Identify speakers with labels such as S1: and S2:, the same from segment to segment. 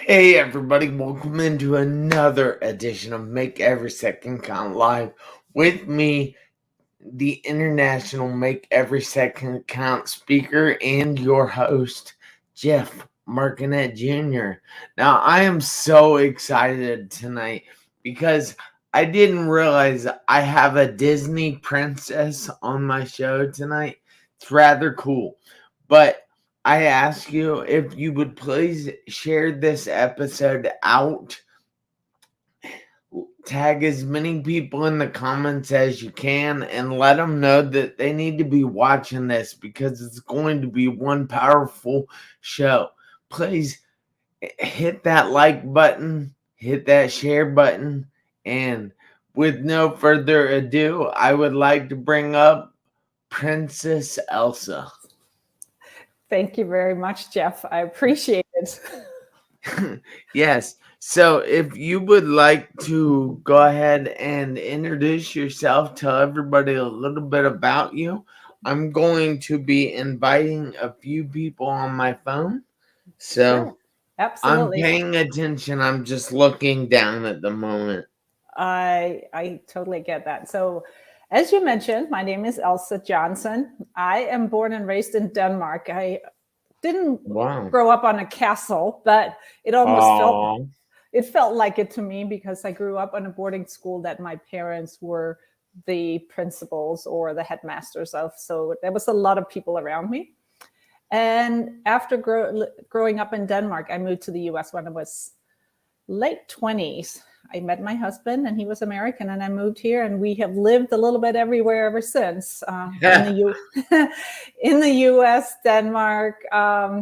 S1: Hey everybody, welcome into another edition of Make Every Second Count Live with me, the international Make Every Second Count speaker and your host, Jeff Marconette Jr. Now, I am so excited tonight because I didn't realize I have a Disney princess on my show tonight. It's rather cool, but I ask you if you would please share this episode out. Tag as many people in the comments as you can and let them know that they need to be watching this because it's going to be one powerful show. Please hit that like button, hit that share button, and with no further ado, I would like to bring up Princess Elsa.
S2: Thank you very much, Jeff. I appreciate it.
S1: Yes. So if you would like to go ahead and introduce yourself, tell everybody a little bit about you. I'm going to be inviting a few people on my phone. So
S2: Sure.
S1: I'm
S2: Absolutely.
S1: paying attention. I'm just looking down at the moment.
S2: I totally get that. So, as you mentioned, my name is Else Johnson. I am born and raised in Denmark. I didn't
S1: Wow.
S2: grow up on a castle, but it almost felt
S1: Oh,
S2: it felt like it to me because I grew up in a boarding school that my parents were the principals or the headmasters of. So there was a lot of people around me. And after growing up in Denmark, I moved to the US when I was late 20s. I met my husband, and he was American, and I moved here, and we have lived a little bit everywhere ever since. In the U.S., Denmark,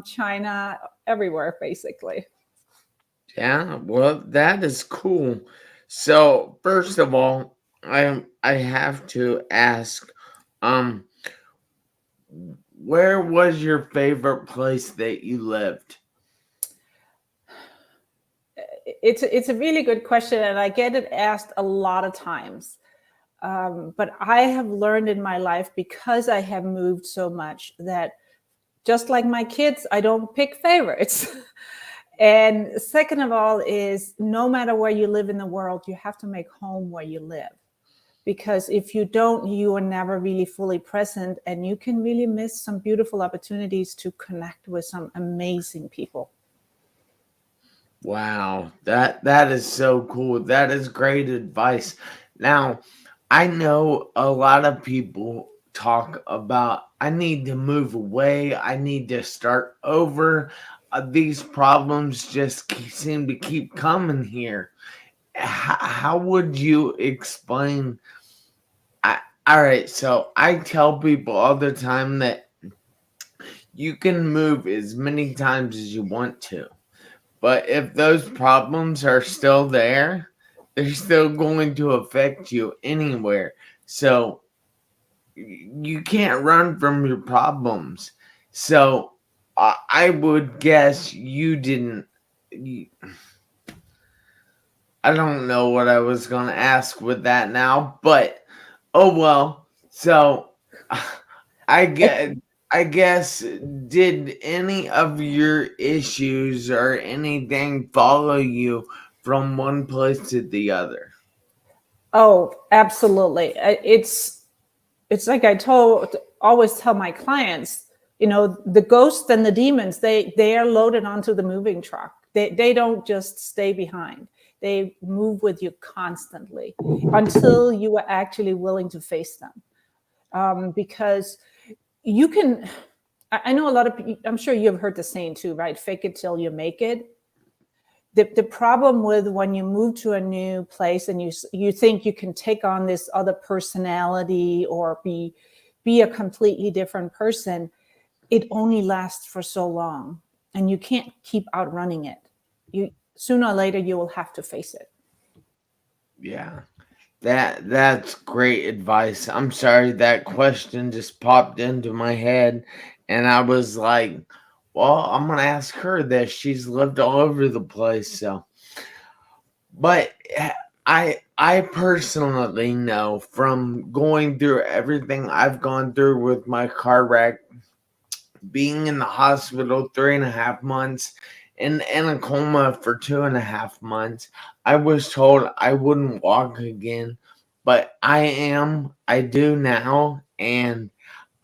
S2: China, everywhere basically.
S1: yeah. Well, that is cool. So first of all, I have to ask, um, where was your favorite place that you lived?
S2: It's a really good question, and I get it asked a lot of times. But I have learned in my life, because I have moved so much, that just like my kids, I don't pick favorites. And second of all is, no matter where you live in the world, you have to make home where you live. Because if you don't, you are never really fully present, and you can really miss some beautiful opportunities to connect with some amazing people.
S1: Wow, that is so cool. That is great advice. Now, I know a lot of people talk about I need to move away, I need to start over. These problems just seem to keep coming here. How would you explain? I, all right, so I tell people all the time that you can move as many times as you want to. But if those problems are still there, they're still going to affect you anywhere. So you can't run from your problems. So I would guess you didn't. I don't know what I was going to ask with that now, but oh well. So I
S2: It,
S1: get. I guess, did any of your issues or anything follow you from one place to the other?
S2: oh, absolutely. It's like I told always tell my clients, the ghosts and the demons, they are loaded onto the moving truck. They don't just stay behind. They move with you constantly until you are actually willing to face them. Because you can, I know a lot of people, I'm sure you've heard the saying too, right? Fake it till you make it. The problem with when you move to a new place and you think you can take on this other personality or be a completely different person, it only lasts for so long, and you can't keep outrunning it. You Sooner or later you will have to face it.
S1: Yeah. That's great advice. I'm sorry that question just popped into my head and I was like, well, I'm going to ask her this. She's lived all over the place, so but I personally know from going through everything I've gone through with my car wreck, being in the hospital 3.5 months, in a coma for 2.5 months. I was told I wouldn't walk again, but I do now, and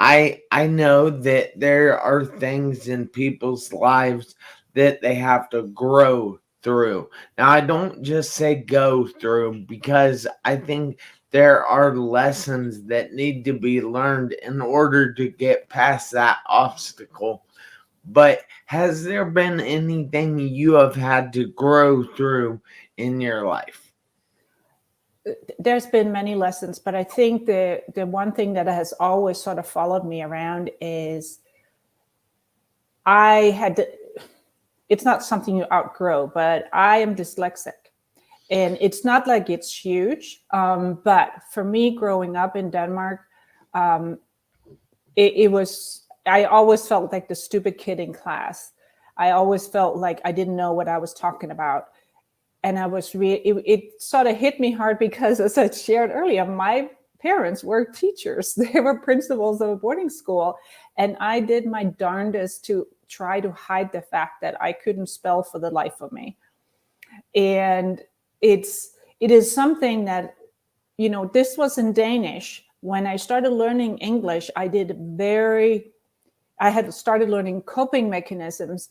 S1: I know that there are things in people's lives that they have to grow through. Now, I don't just say go through, because I think there are lessons that need to be learned in order to get past that obstacle. But has there been anything you have had to grow through in your life?
S2: There's been many lessons, but I think the one thing that has always sort of followed me around is I had to, it's not something you outgrow, but I am dyslexic. And it's not like it's huge, but for me, growing up in Denmark, it was, I always felt like the stupid kid in class. I always felt like I didn't know what I was talking about. And I was it sort of hit me hard because, as I shared earlier, my parents were teachers. They were principals of a boarding school. And I did my darndest to try to hide the fact that I couldn't spell for the life of me. And it is something that, this was in Danish. When I started learning English, I had started learning coping mechanisms,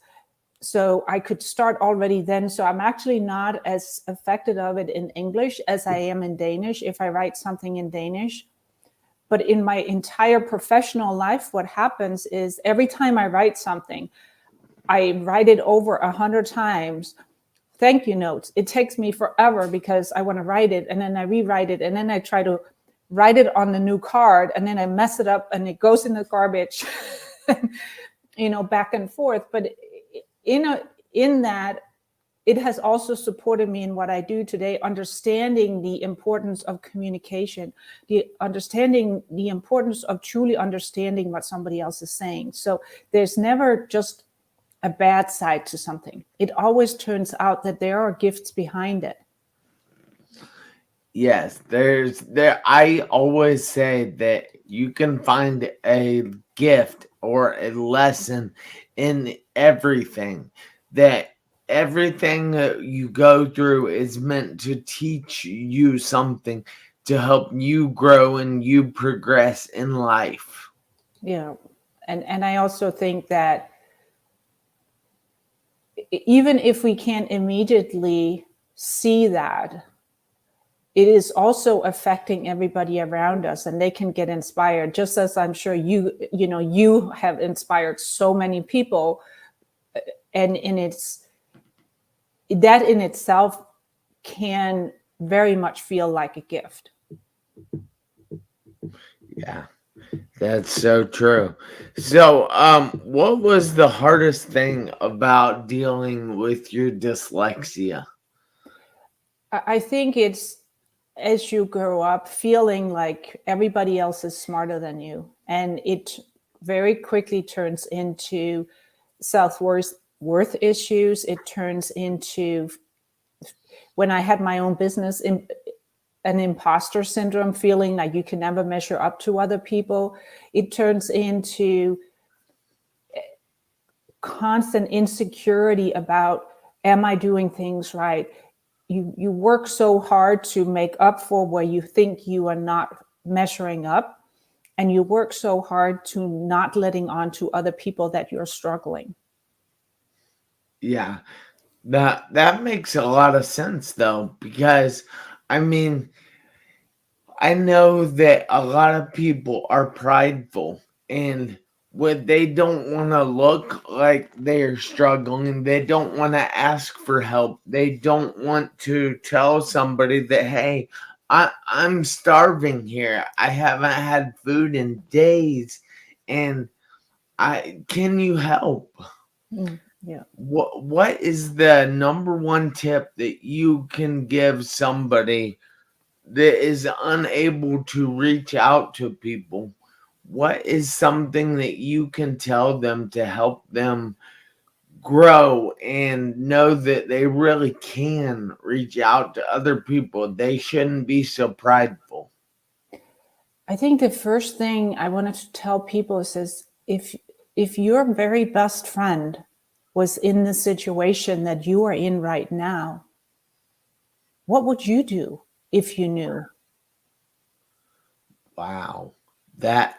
S2: so I could start already then. So I'm actually not as affected of it in English as I am in Danish if I write something in Danish. But in my entire professional life, what happens is every time I write something, I write it over 100 times. Thank you notes. It takes me forever because I want to write it, and then I rewrite it, and then I try to write it on the new card, and then I mess it up and it goes in the garbage, back and forth. But in that, it has also supported me in what I do today, understanding the importance of communication, understanding the importance of truly understanding what somebody else is saying. So there's never just a bad side to something. It always turns out that there are gifts behind it.
S1: Yes, I always say that you can find a gift or a lesson in everything. That everything that you go through is meant to teach you something, to help you grow and you progress in life.
S2: Yeah. And I also think that even if we can't immediately see that, it is also affecting everybody around us, and they can get inspired, just as I'm sure you have inspired so many people. And that in itself can very much feel like a gift.
S1: Yeah, that's so true. So, what was the hardest thing about dealing with your dyslexia?
S2: I think it's, as you grow up, feeling like everybody else is smarter than you. And it very quickly turns into self-worth issues. It turns into, when I had my own business, an imposter syndrome, feeling like you can never measure up to other people. It turns into constant insecurity about, am I doing things right? You work so hard to make up for where you think you are not measuring up, and you work so hard to not letting on to other people that you're struggling.
S1: Yeah, that makes a lot of sense though, because I mean, I know that a lot of people are prideful, and when they don't want to look like they're struggling, they don't want to ask for help. They don't want to tell somebody that, hey, I'm starving here. I haven't had food in days, and can you help?
S2: Yeah.
S1: What is the number one tip that you can give somebody that is unable to reach out to people? What is something that you can tell them to help them grow and know that they really can reach out to other people? They shouldn't be so prideful.
S2: I think the first thing I wanted to tell people is if your very best friend was in the situation that you are in right now, what would you do if you knew?
S1: Wow. That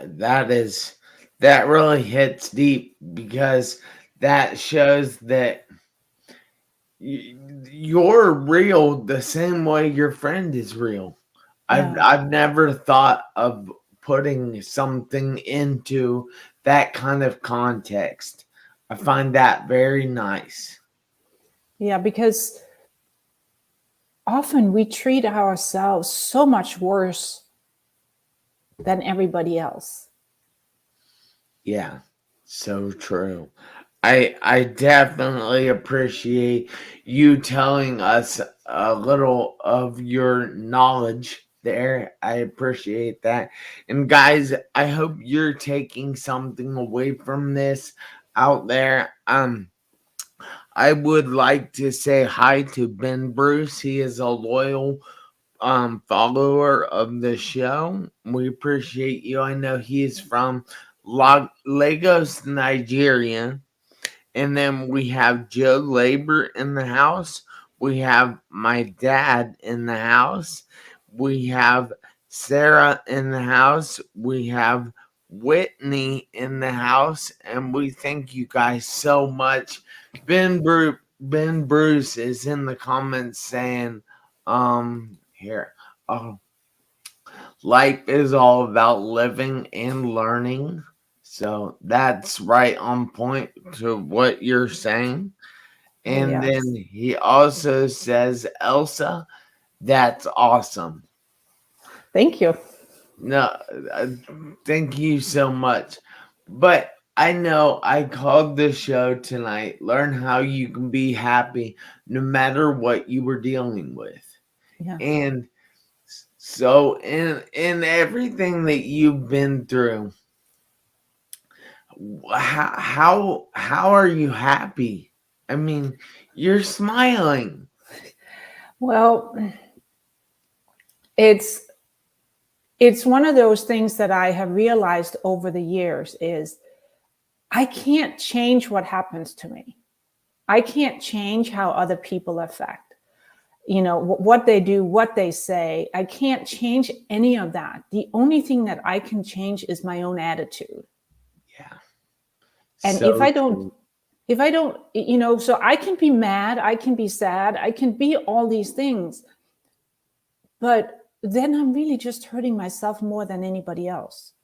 S1: really hits deep, because that shows that you're real the same way your friend is real.
S2: Yeah.
S1: I've never thought of putting something into that kind of context. I find that very nice.
S2: Yeah, because often we treat ourselves so much worse than everybody else.
S1: Yeah, so true. I definitely appreciate you telling us a little of your knowledge there. I appreciate that. And guys, I hope you're taking something away from this out there. I would like to say hi to Ben Bruce. He is a loyal follower of the show. We appreciate you. I know he is from Lagos, Nigeria. And then we have Joe Labor in the house. We have my dad in the house. We have Sarah in the house. We have Whitney in the house. And we thank you guys so much. Ben Bruce is in the comments saying, here, oh, life is all about living and learning. So that's right on point to what you're saying. And
S2: Yes.
S1: then he also says, Elsa, that's awesome.
S2: Thank you.
S1: No, thank you so much. But I know I called this show tonight, learn how you can be happy no matter what you were dealing with.
S2: Yeah.
S1: And so in everything that you've been through, how are you happy? I mean, you're smiling.
S2: Well, it's one of those things that I have realized over the years is I can't change what happens to me. I can't change how other people affect, what they do, what they say. I can't change any of that. The only thing that I can change is my own attitude.
S1: Yeah.
S2: And
S1: So
S2: if I
S1: true.
S2: don't, so I can be mad, I can be sad, I can be all these things, but then I'm really just hurting myself more than anybody else.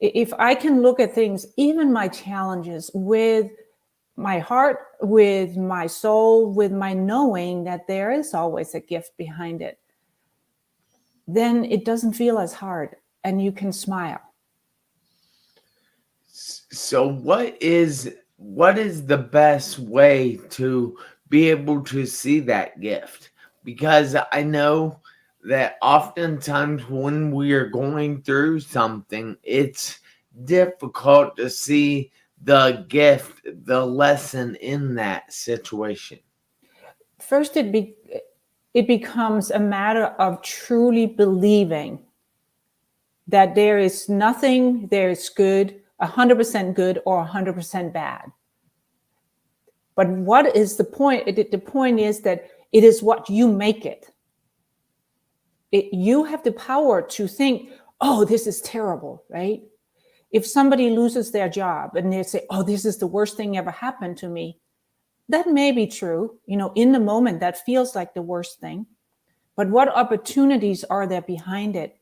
S2: If I can look at things, even my challenges, with my heart, with my soul, with my knowing that there is always a gift behind it, then it doesn't feel as hard and you can smile.
S1: So what is the best way to be able to see that gift? Because I know that oftentimes when we are going through something, it's difficult to see the gift, the lesson in that situation.
S2: First, it becomes a matter of truly believing that there is nothing there is good, 100% good or 100% bad. But what is the point? The point is that it is what you make it. You have the power to think, oh, this is terrible, right? If somebody loses their job and they say, oh, this is the worst thing ever happened to me, that may be true. In the moment, that feels like the worst thing. But what opportunities are there behind it?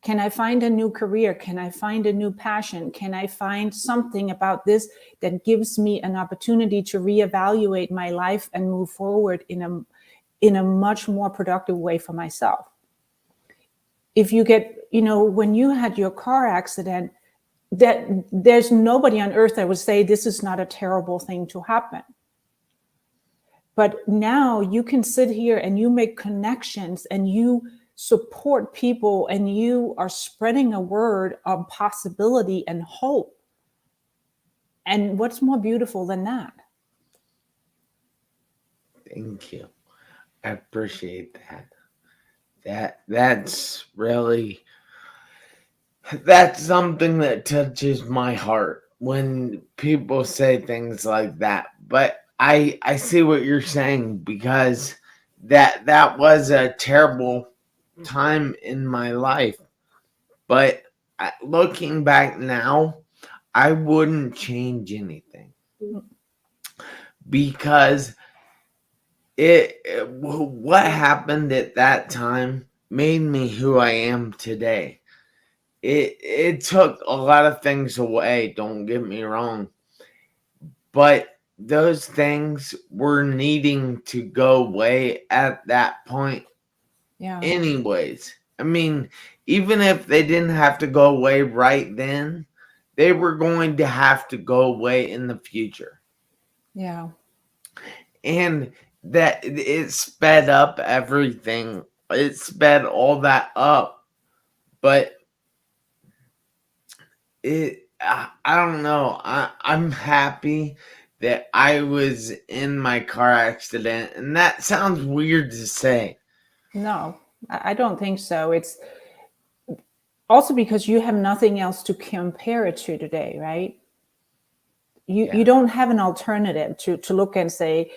S2: Can I find a new career? Can I find a new passion? Can I find something about this that gives me an opportunity to reevaluate my life and move forward in a much more productive way for myself? If you get, when you had your car accident, that there's nobody on earth that would say this is not a terrible thing to happen. But now you can sit here and you make connections and you support people and you are spreading a word of possibility and hope. And what's more beautiful than that?
S1: Thank you. I appreciate that. That's something that touches my heart, when people say things like that. But I see what you're saying, because that was a terrible time in my life. But looking back now, I wouldn't change anything, because what happened at that time made me who I am today. It took a lot of things away, don't get me wrong, but those things were needing to go away at that point
S2: Yeah.
S1: anyways. I mean, even if they didn't have to go away right then, they were going to have to go away in the future.
S2: Yeah.
S1: And that it sped up everything. It sped all that up. But I don't know. I'm happy that I was in my car accident. And that sounds weird to say.
S2: No, I don't think so. It's also because you have nothing else to compare it to today, right? You don't have an alternative to look and say,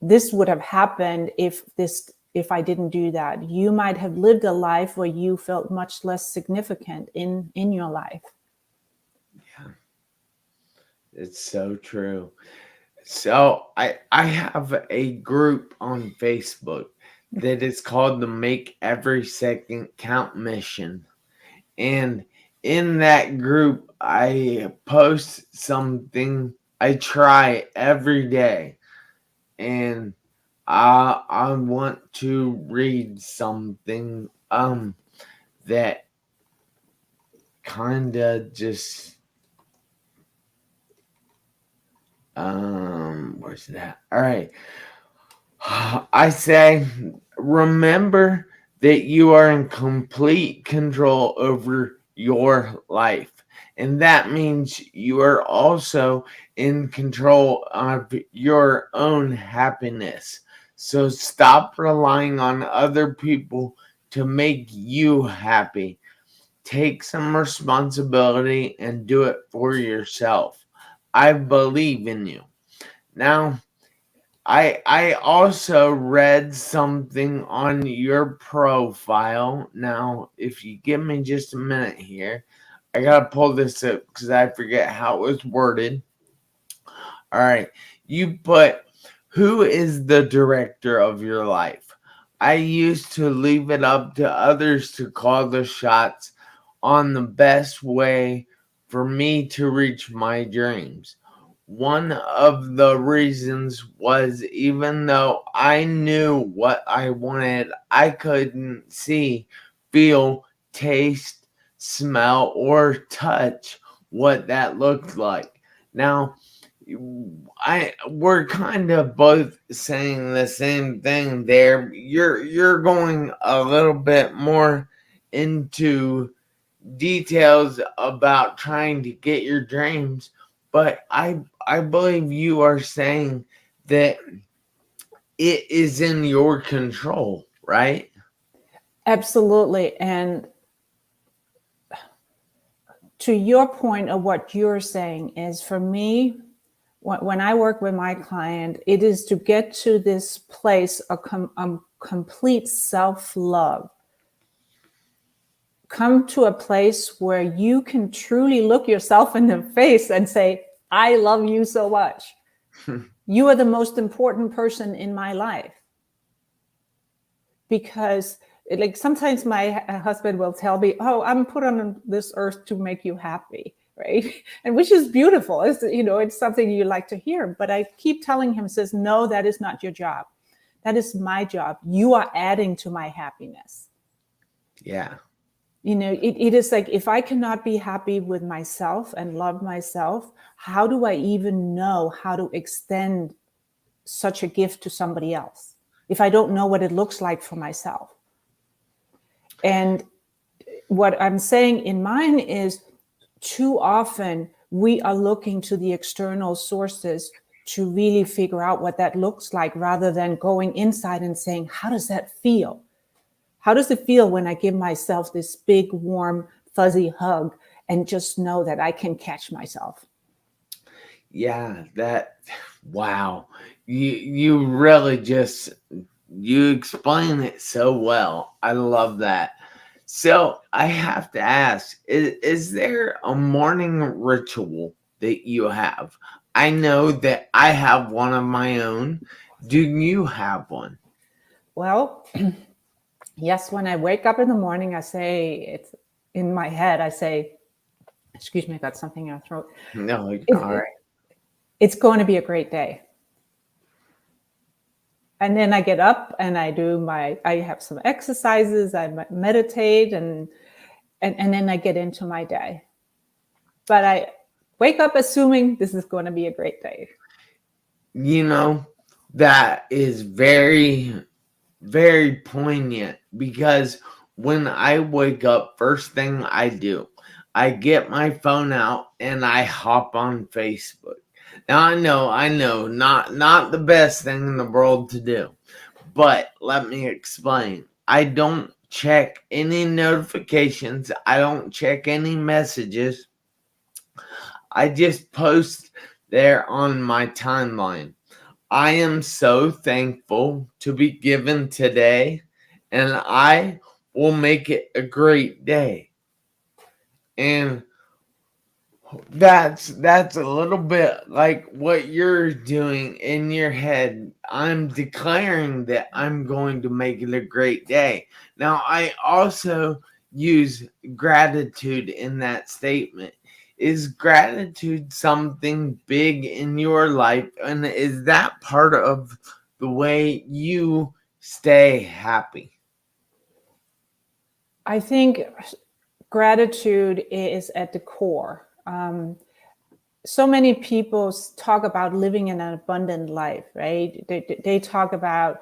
S2: this would have happened if I didn't do that. You might have lived a life where you felt much less significant in your life.
S1: Yeah, it's so true. So I have a group on Facebook that is called the Make Every Second Count Mission. And in that group, I post something I try every day. And I want to read something that kind of just where's that? All right. I say, remember that you are in complete control over your life. And that means you are also in control of your own happiness. So stop relying on other people to make you happy. Take some responsibility and do it for yourself. I believe in you. Now, I also read something on your profile. Now, if you give me just a minute here, I gotta pull this up because I forget how it was worded. All right, you put, who is the director of your life? I used to leave it up to others to call the shots on the best way for me to reach my dreams. One of the reasons was, even though I knew what I wanted, I couldn't see, feel, taste, smell, or touch what that looked like. Now, we're kind of both saying the same thing there. You're going a little bit more into details about trying to get your dreams, but I believe you are saying that it is in your control, right?
S2: Absolutely. And to your point of what you're saying is, for me, when I work with my client, it is to get to this place of complete self-love. Come to a place where you can truly look yourself in the face and say, I love you so much. You are the most important person in my life. Because like sometimes my husband will tell me, oh, I'm put on this earth to make you happy, right? And which is beautiful. It's, it's something you like to hear. But I keep telling him, says, no, that is not your job. That is my job. You are adding to my happiness.
S1: Yeah.
S2: It is like, if I cannot be happy with myself and love myself, how do I even know how to extend such a gift to somebody else if I don't know what it looks like for myself? And what I'm saying in mine is, too often we are looking to the external sources to really figure out what that looks like, rather than going inside and saying, how does that feel? How does it feel when I give myself this big, warm, fuzzy hug and just know that I can catch myself.
S1: Yeah, wow. You really just, you explain it so well. I love that. So I have to ask, is there a morning ritual that you have? I know that I have one of my own. Do you have one?
S2: Well, yes, when I wake up in the morning, I say, it's in my head, I say, excuse me, I got something in my throat.
S1: No, all
S2: It,
S1: right.
S2: it's going to be a great day. And then I get up and I have some exercises, I meditate, and then I get into my day. But I wake up assuming this is going to be a great day.
S1: You know, that is very, very poignant, because when I wake up, first thing I do, I get my phone out and I hop on Facebook. Now I know, not the best thing in the world to do, but let me explain. I don't check any notifications. I don't check any messages. I just post there on my timeline. I am so thankful to be given today, and I will make it a great day. And that's a little bit like what you're doing in your head. I'm declaring that I'm going to make it a great day. Now, I also use gratitude in that statement. Is gratitude something big in your life, and is that part of the way you stay happy?
S2: I think gratitude is at the core. So many people talk about living in an abundant life, right? They talk about,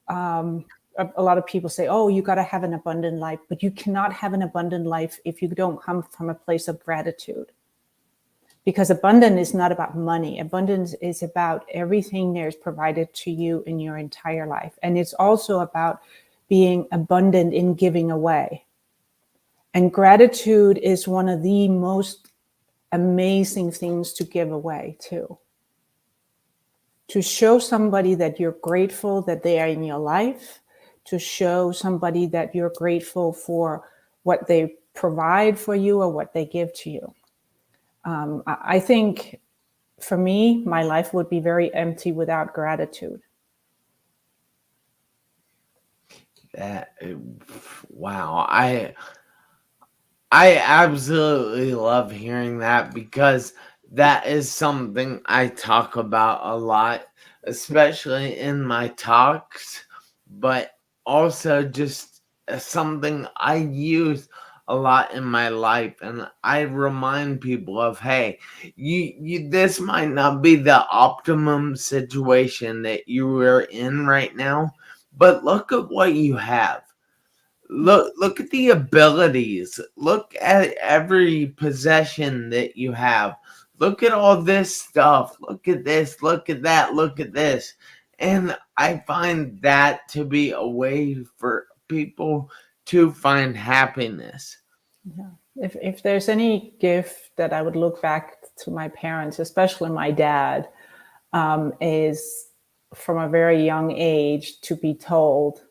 S2: a lot of people say, oh, you got to have an abundant life, but you cannot have an abundant life if you don't come from a place of gratitude. Because abundance is not about money. Abundance is about everything there's provided to you in your entire life. And it's also about being abundant in giving away. And gratitude is one of the most amazing things to give away too. To show somebody that you're grateful that they are in your life, to show somebody that you're grateful for what they provide for you or what they give to you. I think for me, my life would be very empty without gratitude.
S1: Wow, I absolutely love hearing that, because that is something I talk about a lot, especially in my talks, but also just something I use a lot in my life. And I remind people of, hey, you this might not be the optimum situation that you are in right now, but look at what you have. Look at the abilities. Look at every possession that you have. Look at all this stuff. Look at this. Look at that. Look at this. And I find that to be a way for people to find happiness.
S2: Yeah. If there's any gift that I would look back to my parents, especially my dad, is from a very young age to be told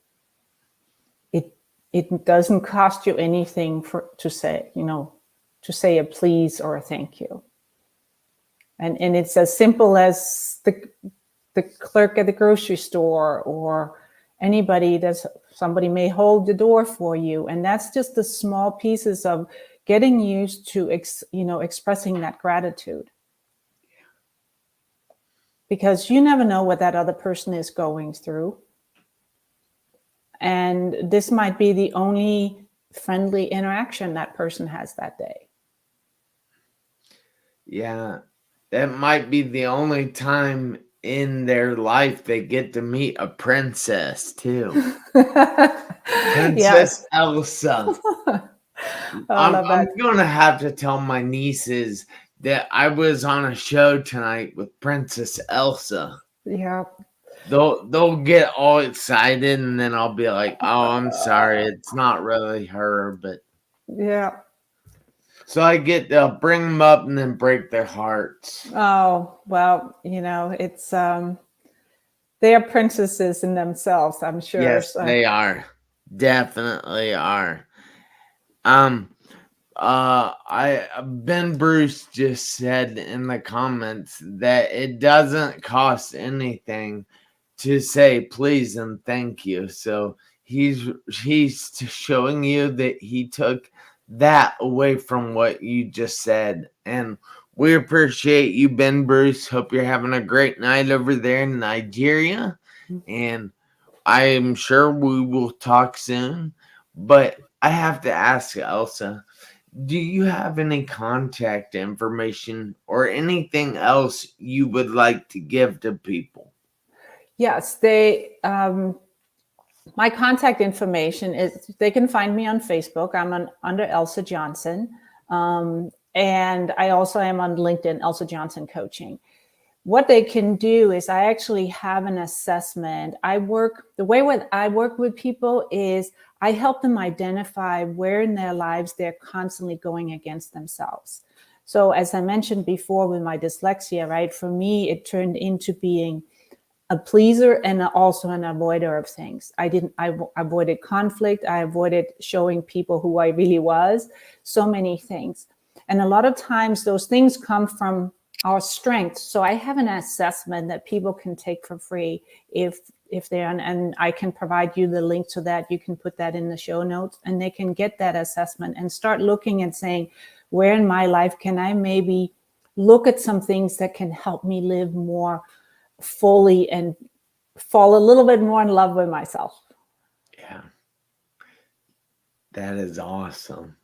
S2: it doesn't cost you anything to say a please or a thank you. And it's as simple as the clerk at the grocery store, or somebody may hold the door for you. And that's just the small pieces of getting used to, expressing that gratitude. Because you never know what that other person is going through. And this might be the only friendly interaction that person has that day.
S1: Yeah, that might be the only time in their life they get to meet a princess too.
S2: Yes.
S1: Princess Elsa.
S2: I love
S1: I'm
S2: that.
S1: gonna have to tell my nieces that I was on a show tonight with Princess Elsa.
S2: Yeah.
S1: They'll get all excited, and then I'll be like, "Oh, I'm sorry, it's not really her." But
S2: Yeah.
S1: So I get to bring them up and then break their hearts.
S2: Oh, well, it's they are princesses in themselves, I'm sure.
S1: Yes,
S2: So
S1: they are. Definitely are. I Ben Bruce just said in the comments that it doesn't cost anything to say please and thank you. So he's showing you that he took that away from what you just said, and we appreciate you, Ben Bruce. Hope you're having a great night over there in Nigeria, and I'm sure we will talk soon. But I have to ask Elsa, do you have any contact information or anything else you would like to give to people?
S2: yes, my contact information is, they can find me on Facebook. I'm under Else Johnson. And I also am on LinkedIn, Else Johnson Coaching. What they can do is, I actually have an assessment. The way I work with people is I help them identify where in their lives they're constantly going against themselves. So as I mentioned before with my dyslexia, right, for me, it turned into being a pleaser and also an avoider of things. I avoided conflict. I avoided showing people who I really was, so many things. And a lot of times those things come from our strengths. So I have an assessment that people can take for free if they're on, and I can provide you the link to that. You can put that in the show notes, and they can get that assessment and start looking and saying, where in my life can I maybe look at some things that can help me live more fully and fall a little bit more in love with myself.
S1: Yeah, that is awesome.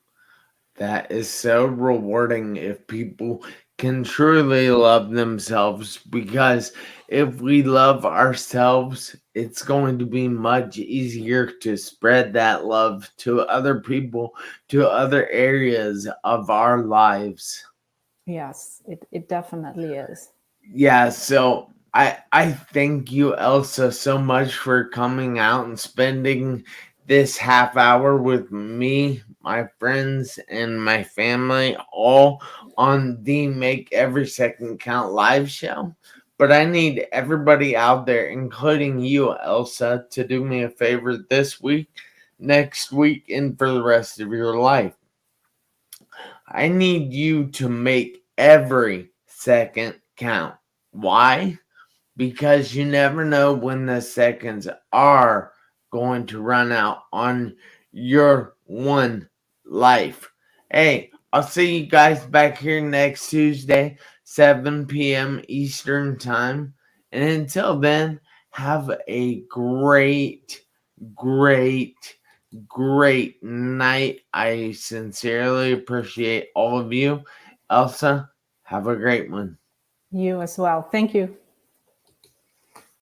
S1: That is so rewarding if people can truly love themselves, because if we love ourselves, it's going to be much easier to spread that love to other people, to other areas of our lives.
S2: Yes, it definitely is.
S1: Yeah, so I thank you, Elsa, so much for coming out and spending this half hour with me, my friends, and my family, all on the Make Every Second Count live show. But I need everybody out there, including you, Elsa, to do me a favor this week, next week, and for the rest of your life. I need you to make every second count. Why? Because you never know when the seconds are going to run out on your one life. Hey, I'll see you guys back here next Tuesday, 7 p.m. Eastern Time. And until then, have a great, great, great night. I sincerely appreciate all of you. Elsa, have a great one.
S2: You as well. Thank you.